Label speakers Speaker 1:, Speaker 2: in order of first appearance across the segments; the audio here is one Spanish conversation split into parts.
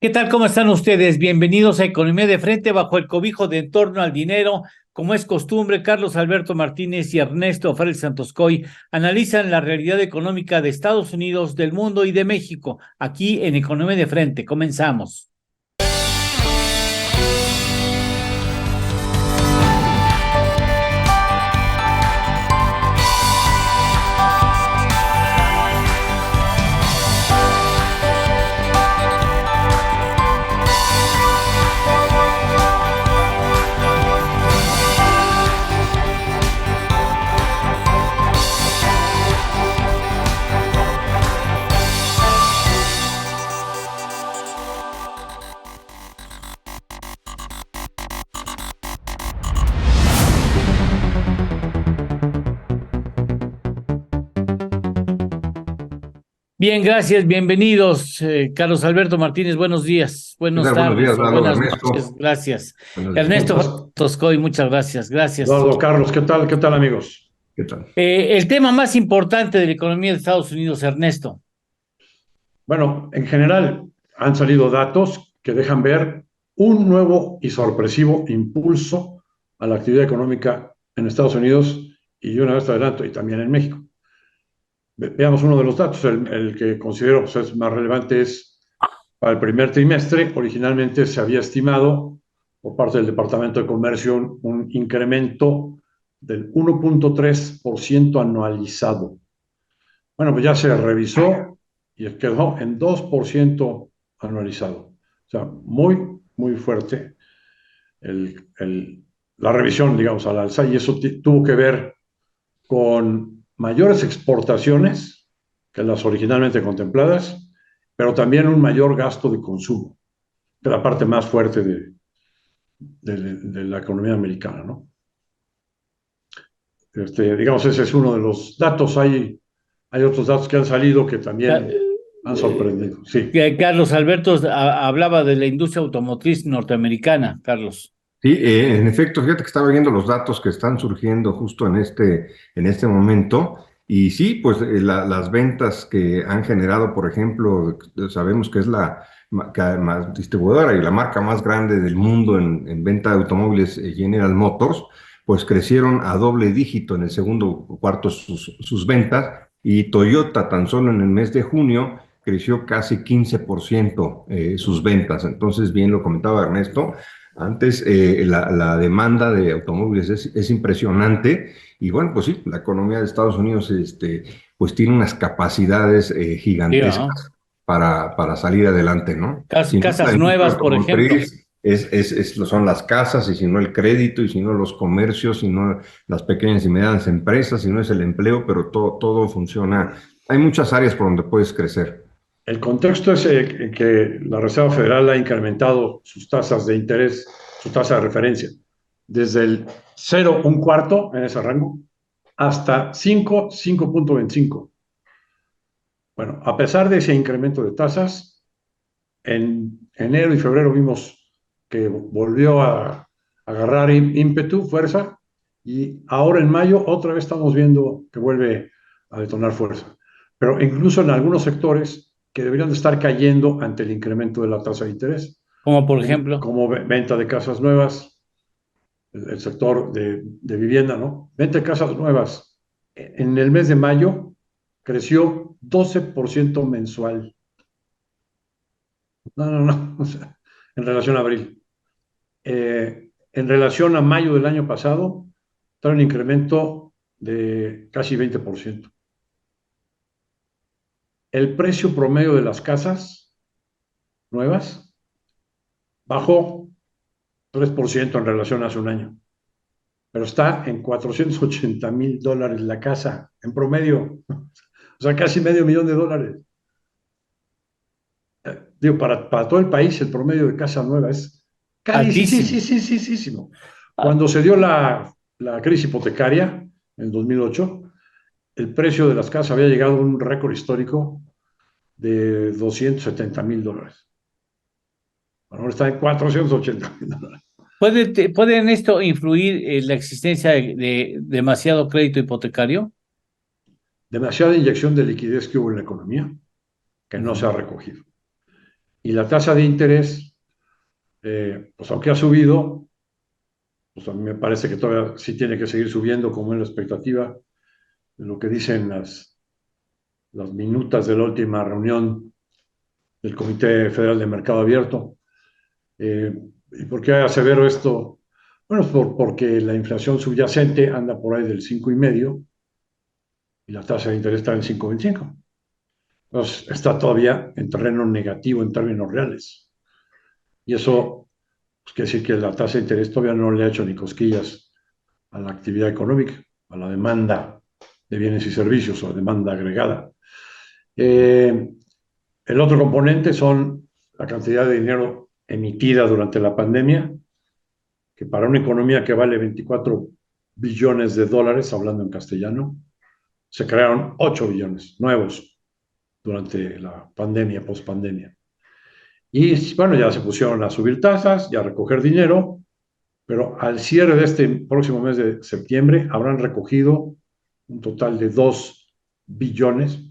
Speaker 1: ¿Qué tal? ¿Cómo están ustedes? Bienvenidos a Economía de Frente bajo el cobijo de En torno al dinero. Como es costumbre, Carlos Alberto Martínez y Ernesto Félix Santoscoy analizan la realidad económica de Estados Unidos, del mundo y de México, aquí en Economía de Frente. Comenzamos. Bien, gracias, bienvenidos. Carlos Alberto Martínez, buenos días,
Speaker 2: ¿Qué
Speaker 1: buenas
Speaker 2: tal? Buenos días,
Speaker 1: tardes o
Speaker 2: Lalo,
Speaker 1: buenas noches.
Speaker 2: Ernesto.
Speaker 1: Gracias.
Speaker 2: Buenos días.
Speaker 3: ¿Cómo
Speaker 1: Ernesto
Speaker 3: estás,
Speaker 1: Toscoy, muchas gracias. Gracias.
Speaker 3: Eduardo? Carlos, ¿qué tal? ¿Qué tal, amigos?
Speaker 2: ¿Qué tal?
Speaker 1: El tema más importante de la economía de Estados Unidos, Ernesto.
Speaker 3: Bueno, en general han salido datos que dejan ver un nuevo y sorpresivo impulso a la actividad económica en Estados Unidos y de una vez te adelanto, y también en México. Veamos uno de los datos, el que considero pues, es más relevante es para el primer trimestre. Originalmente se había estimado por parte del Departamento de Comercio un incremento del 1.3% anualizado. Bueno, pues ya se revisó y quedó en 2% anualizado. O sea, muy, muy fuerte la revisión, digamos, al alza, y eso tuvo que ver con mayores exportaciones que las originalmente contempladas, pero también un mayor gasto de consumo, que es la parte más fuerte de la economía americana, ¿no? Digamos, ese es uno de los datos. Hay otros datos que han salido que
Speaker 1: Ca-
Speaker 3: también han
Speaker 1: eh,
Speaker 3: sorprendido. Sí.
Speaker 1: Carlos Alberto hablaba de la industria automotriz norteamericana, Carlos.
Speaker 2: Sí, en efecto, fíjate que estaba viendo los datos que están surgiendo justo en este momento. Y sí, pues las ventas que han generado, por ejemplo, sabemos que es la distribuidora y la marca más grande del mundo en venta de automóviles, General Motors, pues crecieron a doble dígito en el segundo cuarto sus ventas. Y Toyota, tan solo en el mes de junio, creció casi 15% sus ventas. Entonces, bien lo comentaba Ernesto. Antes, la demanda de automóviles es impresionante y bueno, pues sí, la economía de Estados Unidos pues tiene unas capacidades
Speaker 1: Sí, ¿no?
Speaker 2: gigantescas para salir adelante, ¿no? Sin duda, la
Speaker 1: Casas
Speaker 2: industria
Speaker 1: nuevas, por ejemplo.
Speaker 2: automotriz son las casas, y si no el crédito, y si no los comercios, si no las pequeñas y medianas empresas, si no es el empleo, pero todo funciona. Hay muchas áreas por donde puedes crecer.
Speaker 3: El contexto es que la Reserva Federal ha incrementado sus tasas de interés, su tasa de referencia, desde el 0, un cuarto en ese rango, hasta 5, 5.25. Bueno, a pesar de ese incremento de tasas, en enero y febrero vimos que volvió a agarrar ímpetu, fuerza, y ahora en mayo otra vez estamos viendo que vuelve a detonar fuerza. Pero incluso en algunos sectores que deberían de estar cayendo ante el incremento de la tasa de interés,
Speaker 1: Como por
Speaker 3: como,
Speaker 1: ejemplo.
Speaker 3: como venta de casas nuevas, el sector de vivienda, ¿no? Venta de casas nuevas. En el mes de mayo creció 12% mensual. No, no, no, o sea, en relación a abril. En relación a mayo del año pasado, trae un incremento de casi 20%. El precio promedio de las casas nuevas bajó 3% en relación a hace un año, pero está en $480,000 la casa, en promedio, o sea, casi $500,000. Digo, para todo el país, el promedio de casa nueva es
Speaker 1: Altísimo.
Speaker 3: carísimo.
Speaker 1: Ah,
Speaker 3: Cuando se dio la crisis hipotecaria en 2008, el precio de las casas había llegado a un récord histórico de $270,000. Bueno, ahora está en $480,000.
Speaker 1: ¿Puede en esto influir la existencia de demasiado crédito hipotecario?
Speaker 3: Demasiada inyección de liquidez que hubo en la economía que no se
Speaker 1: Ujú.
Speaker 3: ha recogido. Y la tasa de interés, pues aunque ha subido, pues a mí me parece que todavía sí tiene que seguir subiendo como es la expectativa de lo que dicen las minutas de la última reunión del Comité Federal de Mercado Abierto. ¿Y por qué asevero esto? Bueno, porque la inflación subyacente anda por ahí del 5,5 y la tasa de interés está en 5,25. Entonces, está todavía en terreno negativo en términos reales. Y eso pues, quiere decir que la tasa de interés todavía no le ha hecho ni cosquillas a la actividad económica, a la demanda de bienes y servicios o demanda agregada. El otro componente son la cantidad de dinero emitida durante la pandemia, que para una economía que vale 24 billones de dólares, hablando en castellano, se crearon 8 billones nuevos durante la pandemia, pospandemia. Y bueno, ya se pusieron a subir tasas y a recoger dinero, pero al cierre de este próximo mes de septiembre habrán recogido un total de 2 billones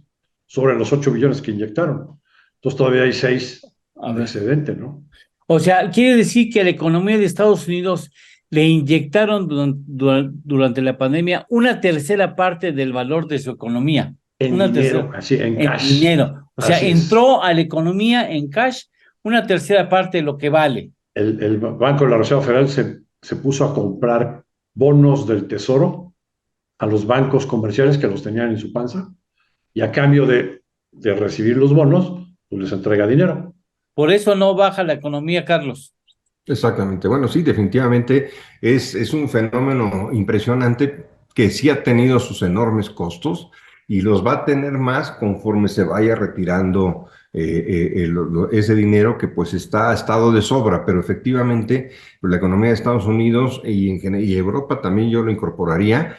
Speaker 3: sobre los 8 billones que inyectaron. Entonces todavía hay 6
Speaker 1: A
Speaker 3: de
Speaker 1: ver.
Speaker 3: excedente, ¿no?
Speaker 1: O sea, quiere decir que a la economía de Estados Unidos le inyectaron durante la pandemia una tercera parte del valor de su economía.
Speaker 3: En
Speaker 1: Una tercera
Speaker 3: dinero, así, en
Speaker 1: en
Speaker 3: cash.
Speaker 1: dinero. O sea,
Speaker 3: Así es.
Speaker 1: entró a la economía en cash una tercera parte de lo que vale.
Speaker 3: El Banco de la Reserva Federal se puso a comprar bonos del Tesoro a los bancos comerciales que los tenían en su panza y a cambio de recibir los bonos, pues les entrega dinero.
Speaker 1: Por eso no baja la economía, Carlos.
Speaker 2: Exactamente. Bueno, sí, definitivamente es un fenómeno impresionante que sí ha tenido sus enormes costos y los va a tener más conforme se vaya retirando ese dinero que pues ha estado de sobra, pero efectivamente pues, la economía de Estados Unidos y Europa también yo lo incorporaría,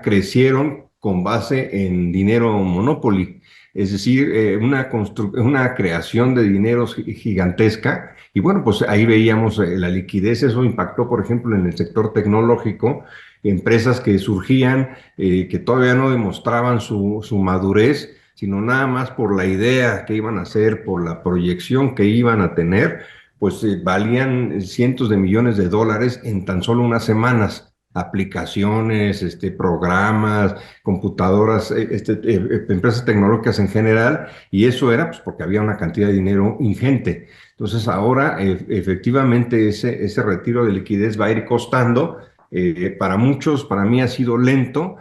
Speaker 2: crecieron con base en dinero monopoly, es decir, una creación de dinero gigantesca y bueno, pues ahí veíamos la liquidez, eso impactó, por ejemplo, en el sector tecnológico, empresas que surgían, que todavía no demostraban su madurez, sino nada más por la idea que iban a hacer, por la proyección que iban a tener, pues valían cientos de millones de dólares en tan solo unas semanas. Aplicaciones, programas, computadoras, empresas tecnológicas en general, y eso era pues porque había una cantidad de dinero ingente. Entonces ahora efectivamente ese retiro de liquidez va a ir costando. Para muchos, para mí ha sido lento,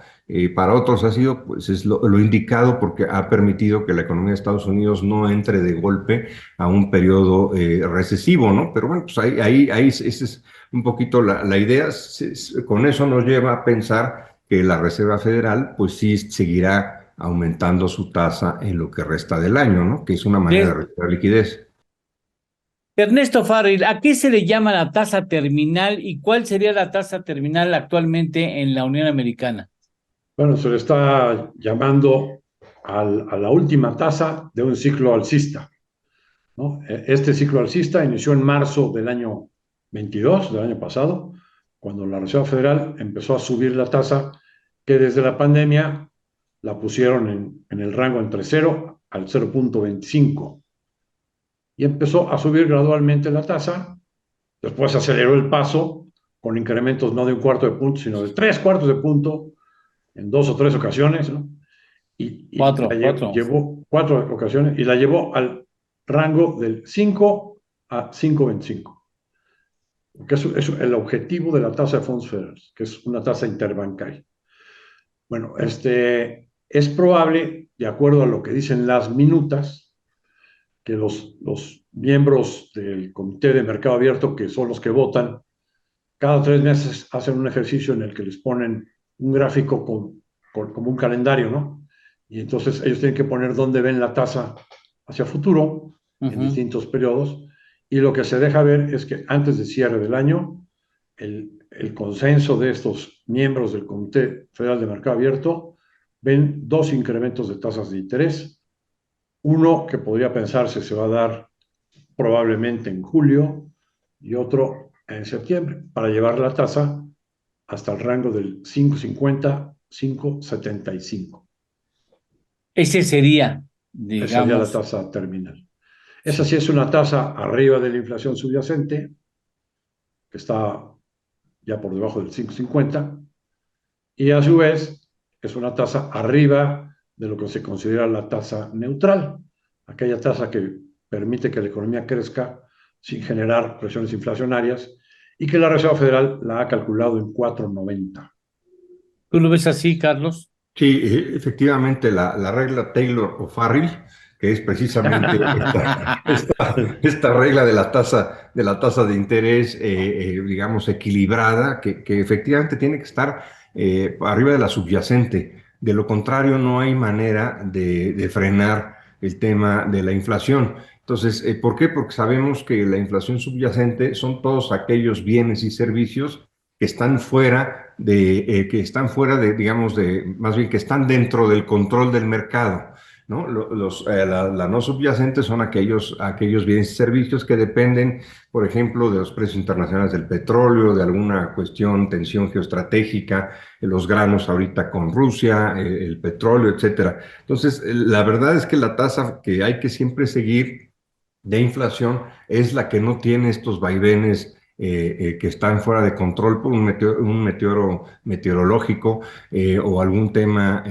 Speaker 2: para otros ha sido pues, es lo indicado porque ha permitido que la economía de Estados Unidos no entre de golpe a un periodo recesivo, ¿no? Pero bueno, pues ahí esa es un poquito la idea. Con eso nos lleva a pensar que la Reserva Federal pues sí seguirá aumentando su tasa en lo que resta del año, ¿no? Que es una manera de retirar liquidez.
Speaker 1: Ernesto Farril, ¿a qué se le llama la tasa terminal y cuál sería la tasa terminal actualmente en la Unión Americana?
Speaker 3: Bueno, se le está llamando a la última tasa de un ciclo alcista, ¿no? Este ciclo alcista inició en marzo del año 22, del año pasado, cuando la Reserva Federal empezó a subir la tasa que desde la pandemia la pusieron en el rango entre 0 al 0,25 y empezó a subir gradualmente la tasa. Después aceleró el paso con incrementos no de un cuarto de punto, sino de 3 cuartos de punto en 2 o 3 ocasiones, ¿no? Y la
Speaker 1: Cuatro.
Speaker 3: llevó 4 ocasiones y la llevó al rango del 5 a 5,25, que es el objetivo de la tasa de fondos federales, que es una tasa interbancaria. Bueno, es probable, de acuerdo a lo que dicen las minutas, que los miembros del Comité de Mercado Abierto, que son los que votan, cada 3 meses hacen un ejercicio en el que les ponen un gráfico como un calendario, ¿no? Y entonces ellos tienen que poner dónde ven la tasa hacia futuro en distintos periodos. Y lo que se deja ver es que antes del cierre del año, el consenso de estos miembros del Comité Federal de Mercado Abierto ven 2 incrementos de tasas de interés. Uno que podría pensarse se va a dar probablemente en julio y otro en septiembre, para llevar la tasa hasta el rango del 5,50, 5,75.
Speaker 1: Ese sería,
Speaker 3: Esa sería la
Speaker 1: digamos,
Speaker 3: tasa terminal. Esa sí es una tasa arriba de la inflación subyacente, que está ya por debajo del 5,50, y a su vez es una tasa arriba de lo que se considera la tasa neutral, aquella tasa que permite que la economía crezca sin generar presiones inflacionarias y que la Reserva Federal la ha calculado en 4,90.
Speaker 1: ¿Tú lo ves así, Carlos?
Speaker 2: Sí, efectivamente, la regla Taylor o Farrell, que es precisamente esta regla de la tasa de interés, digamos, equilibrada, que efectivamente tiene que estar arriba de la subyacente. De lo contrario, no hay manera de frenar el tema de la inflación. Entonces, ¿por qué? Porque sabemos que la inflación subyacente son todos aquellos bienes y servicios que están fuera digamos, más bien que están dentro del control del mercado, ¿no? La no subyacente son aquellos bienes y servicios que dependen, por ejemplo, de los precios internacionales del petróleo, de alguna tensión geoestratégica, los granos ahorita con Rusia, el petróleo, etcétera. Entonces, la verdad es que la tasa que hay que siempre seguir de inflación es la que no tiene estos vaivenes que están fuera de control por un meteoro meteorológico o algún tema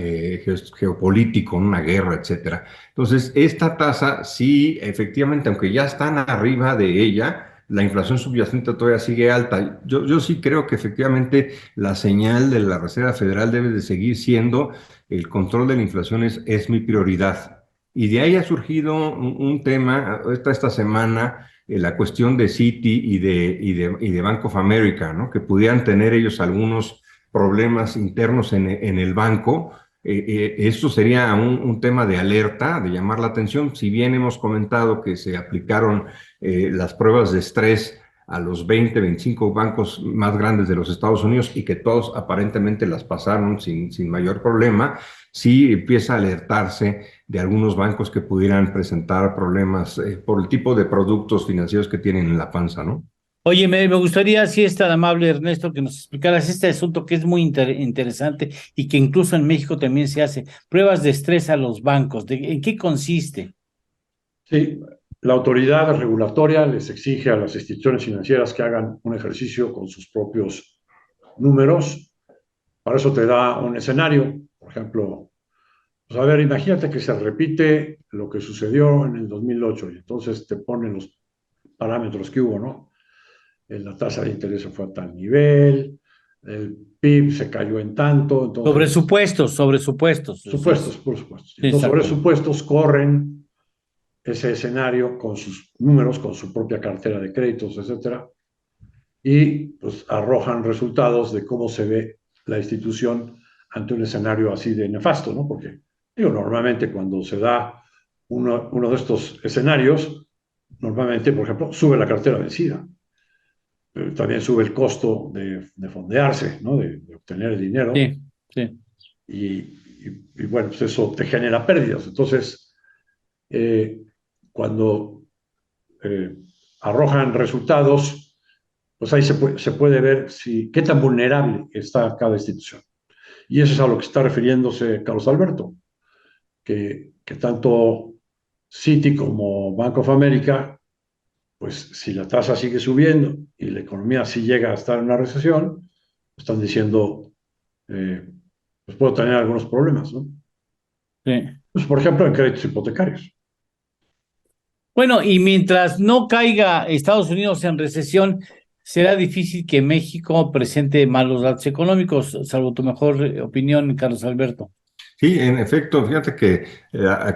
Speaker 2: geopolítico, una guerra, etcétera. Entonces, esta tasa sí, efectivamente, aunque ya están arriba de ella, la inflación subyacente todavía sigue alta. Yo sí creo que efectivamente la señal de la Reserva Federal debe de seguir siendo el control de la inflación es mi prioridad. Y de ahí ha surgido un tema, esta semana, la cuestión de Citi y de Bank of America, ¿no? Que pudieran tener ellos algunos problemas internos en el banco. Esto sería un tema de alerta, de llamar la atención. Si bien hemos comentado que se aplicaron las pruebas de estrés a los 20, 25 bancos más grandes de los Estados Unidos y que todos aparentemente las pasaron sin mayor problema, sí empieza a alertarse de algunos bancos que pudieran presentar problemas por el tipo de productos financieros que tienen en la panza, ¿no?
Speaker 1: Oye, me gustaría, si es tan amable, Ernesto, que nos explicaras este asunto que es muy interesante y que incluso en México también se hace, pruebas de estrés a los bancos. ¿En qué consiste?
Speaker 3: Sí, la autoridad regulatoria les exige a las instituciones financieras que hagan un ejercicio con sus propios números. Para eso te da un escenario. Por ejemplo, pues a ver, imagínate que se repite lo que sucedió en el 2008 y entonces te ponen los parámetros que hubo, ¿no? La tasa de interés fue a tal nivel, el PIB se cayó en tanto,
Speaker 1: Sobre
Speaker 3: entonces,
Speaker 1: supuestos, sobre supuestos.
Speaker 3: supuestos, por supuesto.
Speaker 1: Sí,
Speaker 3: Entonces, sobre
Speaker 1: exacto.
Speaker 3: supuestos corren ese escenario con sus números, con su propia cartera de créditos, etcétera, y pues arrojan resultados de cómo se ve la institución ante un escenario así de nefasto, ¿no? Porque, digo, normalmente cuando se da uno de estos escenarios, normalmente, por ejemplo, sube la cartera vencida, pero también sube el costo de fondearse, ¿no? De obtener el dinero,
Speaker 1: Sí, sí.
Speaker 3: y bueno, pues eso te genera pérdidas. Entonces, eh, cuando eh, arrojan resultados, pues ahí se puede ver qué tan vulnerable está cada institución. Y eso es a lo que está refiriéndose Carlos Alberto, que tanto Citi como Bank of America, pues si la tasa sigue subiendo y la economía sí llega a estar en una recesión, están diciendo, pues puedo tener algunos problemas, ¿no?
Speaker 1: Sí.
Speaker 3: Pues por ejemplo, en créditos hipotecarios.
Speaker 1: Bueno, y mientras no caiga Estados Unidos en recesión, será difícil que México presente malos datos económicos, salvo tu mejor opinión, Carlos Alberto.
Speaker 2: Sí, en efecto, fíjate que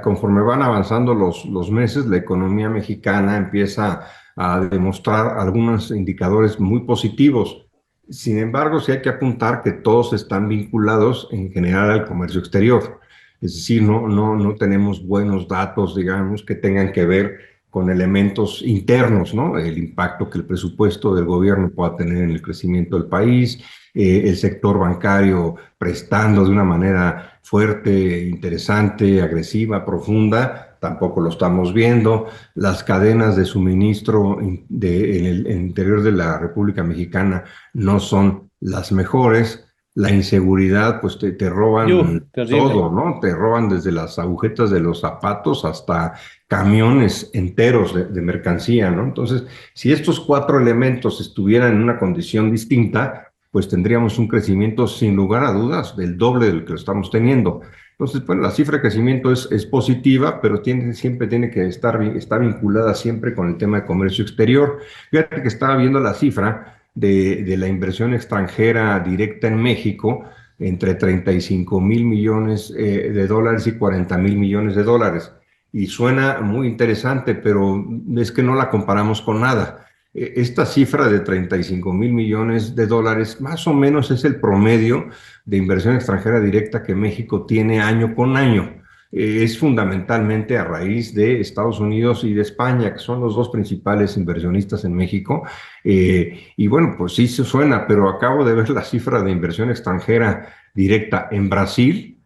Speaker 2: conforme van avanzando los meses, la economía mexicana empieza a demostrar algunos indicadores muy positivos. Sin embargo, sí hay que apuntar que todos están vinculados en general al comercio exterior. Es decir, no tenemos buenos datos, digamos, que tengan que ver con elementos internos, ¿no? El impacto que el presupuesto del gobierno pueda tener en el crecimiento del país, el sector bancario prestando de una manera fuerte, interesante, agresiva, profunda, tampoco lo estamos viendo. Las cadenas de suministro en el interior de la República Mexicana no son las mejores. la inseguridad, pues te roban
Speaker 1: Terrible.
Speaker 2: todo, ¿no? Te roban desde las agujetas de los zapatos hasta camiones enteros de mercancía, ¿no? Entonces, si estos cuatro elementos estuvieran en una condición distinta, pues tendríamos un crecimiento sin lugar a dudas del doble del que lo estamos teniendo. Entonces, bueno, la cifra de crecimiento es positiva, pero siempre tiene que está vinculada siempre con el tema de comercio exterior. Fíjate que estaba viendo la cifra de la inversión extranjera directa en México entre 35,000 millones de dólares y 40,000 millones de dólares. Y suena muy interesante, pero es que no la comparamos con nada. Esta cifra de 35,000 millones de dólares más o menos es el promedio de inversión extranjera directa que México tiene año con año. Es fundamentalmente a raíz de Estados Unidos y de España, que son los dos principales inversionistas en México. Y bueno, pues sí se suena, pero acabo de ver la cifra de inversión extranjera directa en Brasil,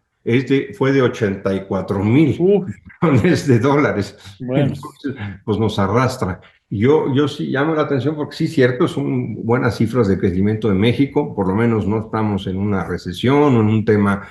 Speaker 2: fue de 84,000 millones de dólares.
Speaker 1: Bueno.
Speaker 2: Entonces, pues nos arrastra. Yo sí llamo la atención porque sí, cierto, son buenas cifras de crecimiento de México, por lo menos no estamos en una recesión o en un tema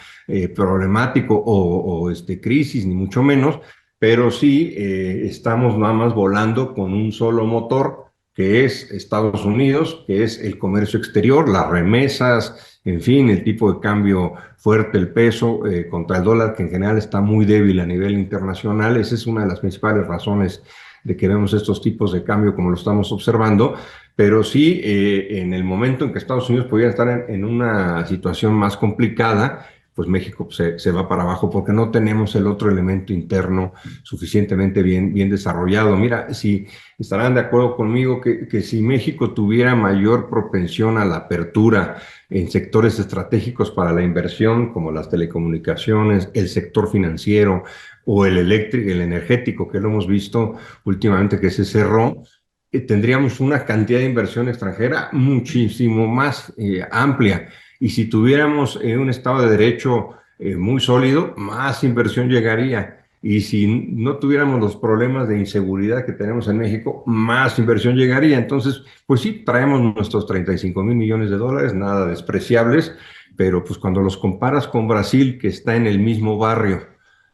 Speaker 2: problemático o crisis, ni mucho menos, pero sí estamos nada más volando con un solo motor, que es Estados Unidos, que es el comercio exterior, las remesas, en fin, el tipo de cambio fuerte, el peso contra el dólar, que en general está muy débil a nivel internacional. Esa es una de las principales razones de que vemos estos tipos de cambio como lo estamos observando, pero sí en el momento en que Estados Unidos pudiera estar en una situación más complicada, pues México se va para abajo porque no tenemos el otro elemento interno suficientemente bien desarrollado. Mira, si estarán de acuerdo conmigo que si México tuviera mayor propensión a la apertura en sectores estratégicos para la inversión, como las telecomunicaciones, el sector financiero o el eléctrico, el energético, que lo hemos visto últimamente que se cerró, tendríamos una cantidad de inversión extranjera muchísimo más amplia. Y si tuviéramos un Estado de Derecho muy sólido, más inversión llegaría. Y si no tuviéramos los problemas de inseguridad que tenemos en México, más inversión llegaría. Entonces, pues sí, traemos nuestros 35,000 millones de dólares, nada despreciables, pero pues cuando los comparas con Brasil, que está en el mismo barrio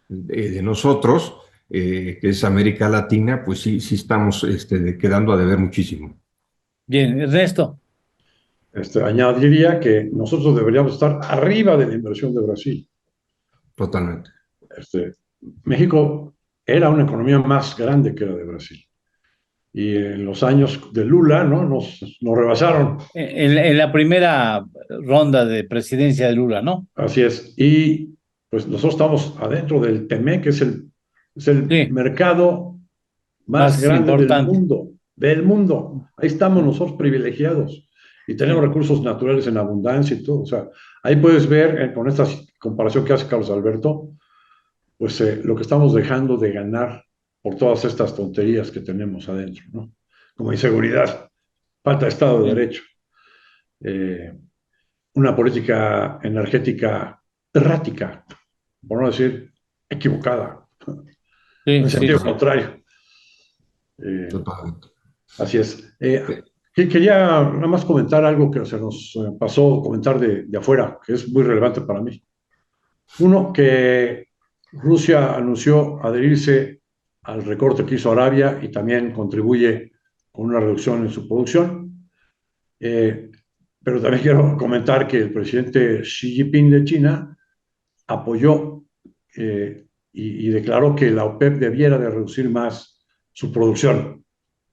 Speaker 2: de nosotros, que es América Latina, pues sí estamos quedando a deber muchísimo.
Speaker 1: Bien, Ernesto.
Speaker 3: Añadiría que nosotros deberíamos estar arriba de la inversión de Brasil.
Speaker 2: Totalmente.
Speaker 3: México era una economía más grande que la de Brasil. Y en los años de Lula, ¿no? Nos rebasaron.
Speaker 1: En la primera ronda de presidencia de Lula, ¿no?
Speaker 3: Así es. Y pues nosotros estamos adentro del TEMEC, que es el
Speaker 1: Sí.
Speaker 3: mercado más grande
Speaker 1: importante
Speaker 3: del mundo. Ahí estamos nosotros privilegiados y tenemos recursos naturales en abundancia y todo. O sea, ahí puedes ver con esta comparación que hace Carlos Alberto, pues lo que estamos dejando de ganar por todas estas tonterías que tenemos adentro, ¿no? Como inseguridad, falta de Estado de Derecho, una política energética errática, por no decir equivocada, en sentido contrario.
Speaker 2: Totalmente.
Speaker 3: Así es. Quería nada más comentar algo que se nos pasó comentar de afuera, que es muy relevante para mí. Uno, que Rusia anunció adherirse al recorte que hizo Arabia y también contribuye con una reducción en su producción. Pero también quiero comentar que el presidente Xi Jinping de China apoyó y declaró que la OPEP debiera de reducir más su producción.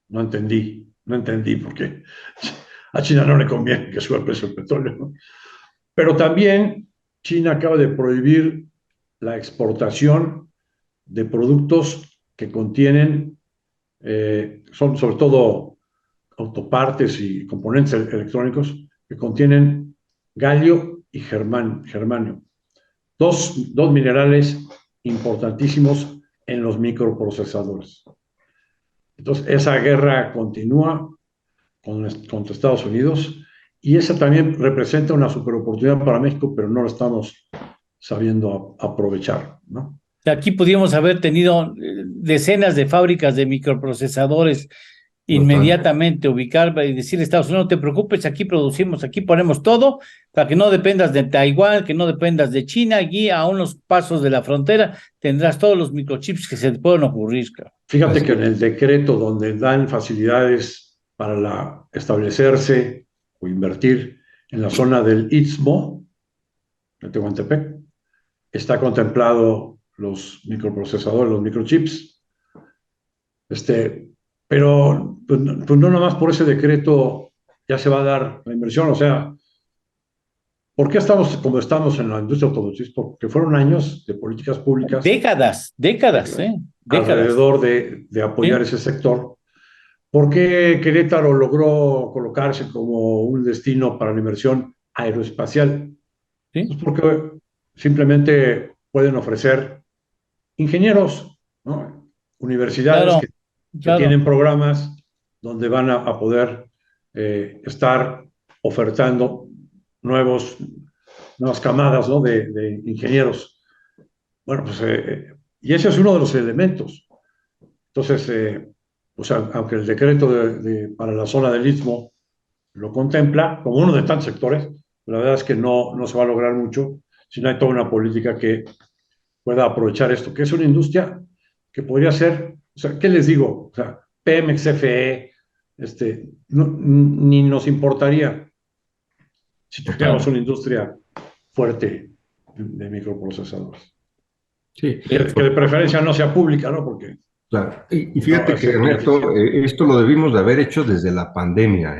Speaker 3: No entendí por qué. A China no le conviene que suba el precio del petróleo, ¿no? Pero también China acaba de prohibir la exportación de productos que contienen, son sobre todo autopartes y componentes electrónicos que contienen galio y germanio. Dos minerales importantísimos en los microprocesadores. Entonces, esa guerra continúa contra Estados Unidos y esa también representa una superoportunidad para México, pero no la estamos sabiendo aprovechar, ¿no?
Speaker 1: Aquí pudimos haber tenido decenas de fábricas de microprocesadores inmediatamente, ubicar y decirle a Estados Unidos, no te preocupes, aquí producimos, aquí ponemos todo, Para que no dependas de Taiwán, que no dependas de China, allí a unos pasos de la frontera tendrás todos los microchips que se te pueden ocurrir, cabrón.
Speaker 3: Fíjate que en el decreto donde dan facilidades para establecerse o invertir en la zona del Istmo, de Tehuantepec, está contemplado los microprocesadores, los microchips. Pero pues no nada más por ese decreto ya se va a dar la inversión. O sea, ¿por qué estamos como estamos en la industria automotriz? Porque fueron años de políticas públicas
Speaker 1: Décadas, décadas.
Speaker 3: alrededor de apoyar ese sector. ¿Por qué Querétaro logró colocarse como un destino para la inversión aeroespacial?
Speaker 1: Sí.
Speaker 3: Pues porque simplemente pueden ofrecer ingenieros, ¿no? Universidades
Speaker 1: Claro,
Speaker 3: que tienen programas donde van a poder estar ofertando nuevas camadas, ¿no? de ingenieros. Bueno, pues, y ese es uno de los elementos. Entonces, pues, aunque el decreto para la zona del Istmo lo contempla como uno de tantos sectores, la verdad es que no se va a lograr mucho si no hay toda una política que pueda aprovechar esto, que es una industria que podría ser, o sea, ¿qué les digo? O sea, Pemex, CFE, ni nos importaría si tuviéramos una industria fuerte de microprocesadores.
Speaker 2: Sí.
Speaker 3: Que de preferencia no sea pública, ¿no? Porque
Speaker 2: Claro. Y fíjate que,
Speaker 3: muy
Speaker 2: Ernesto, esto lo debimos de haber hecho desde la pandemia,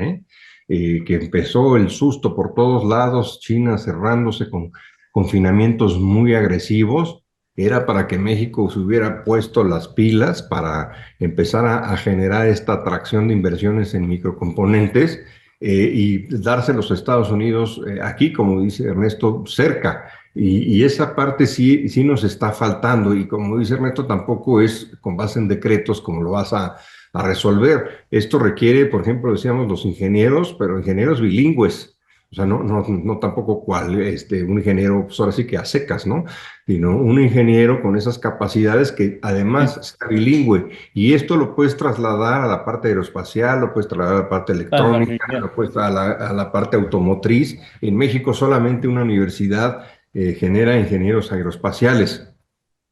Speaker 2: que empezó el susto por todos lados, China cerrándose con confinamientos muy agresivos. Era para que México se hubiera puesto las pilas para empezar a generar esta atracción de inversiones en microcomponentes y darse los Estados Unidos aquí, como dice Ernesto, cerca. Y esa parte sí nos está faltando, y como dice Ernesto, tampoco es con base en decretos como lo vas a resolver. Esto requiere, por ejemplo, decíamos los ingenieros, pero ingenieros bilingües. O sea, no tampoco un ingeniero, pues ahora sí que a secas, ¿no? Sino un ingeniero con esas capacidades que además sea bilingüe. Y esto lo puedes trasladar a la parte aeroespacial, lo puedes trasladar a la parte electrónica, lo puedes a la parte automotriz. En México solamente una universidad genera ingenieros aeroespaciales,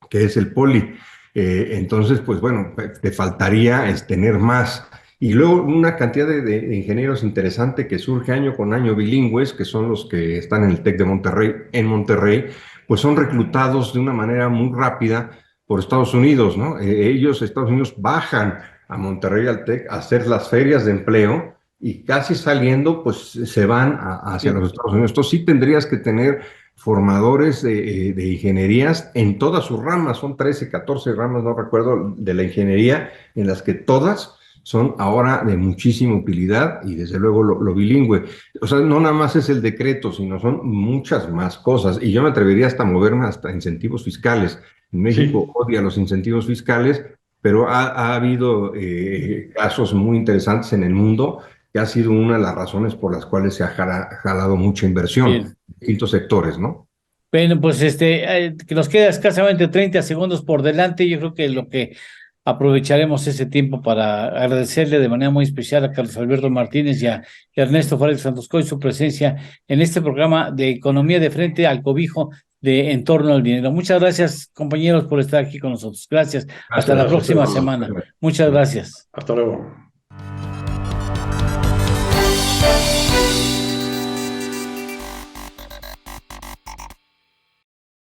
Speaker 2: que es el POLI. Entonces, pues bueno, te faltaría tener más. Y luego una cantidad de ingenieros interesante que surge año con año bilingües, que son los que están en el TEC de Monterrey, pues son reclutados de una manera muy rápida por Estados Unidos, ¿no? Estados Unidos, bajan a Monterrey al TEC a hacer las ferias de empleo y casi saliendo, pues se van hacia los Estados Unidos. Entonces sí tendrías que tener formadores de ingenierías en todas sus ramas, son 13, 14 ramas, no recuerdo, de la ingeniería, en las que todas son ahora de muchísima utilidad y desde luego lo bilingüe. O sea, no nada más es el decreto, sino son muchas más cosas. Y yo me atrevería hasta a moverme hasta incentivos fiscales. En México odia los incentivos fiscales, pero ha habido casos muy interesantes en el mundo que ha sido una de las razones por las cuales se ha jalado mucha inversión en distintos sectores, ¿no?
Speaker 1: Bueno, pues que nos queda escasamente 30 segundos por delante. Yo creo que lo que aprovecharemos ese tiempo para agradecerle de manera muy especial a Carlos Alberto Martínez y a Ernesto Fares Santoscoy su presencia en este programa de Economía de Frente al Cobijo de En torno al dinero. Muchas gracias, compañeros, por estar aquí con nosotros. Gracias. Hasta la próxima semana. Muchas gracias.
Speaker 3: Hasta luego.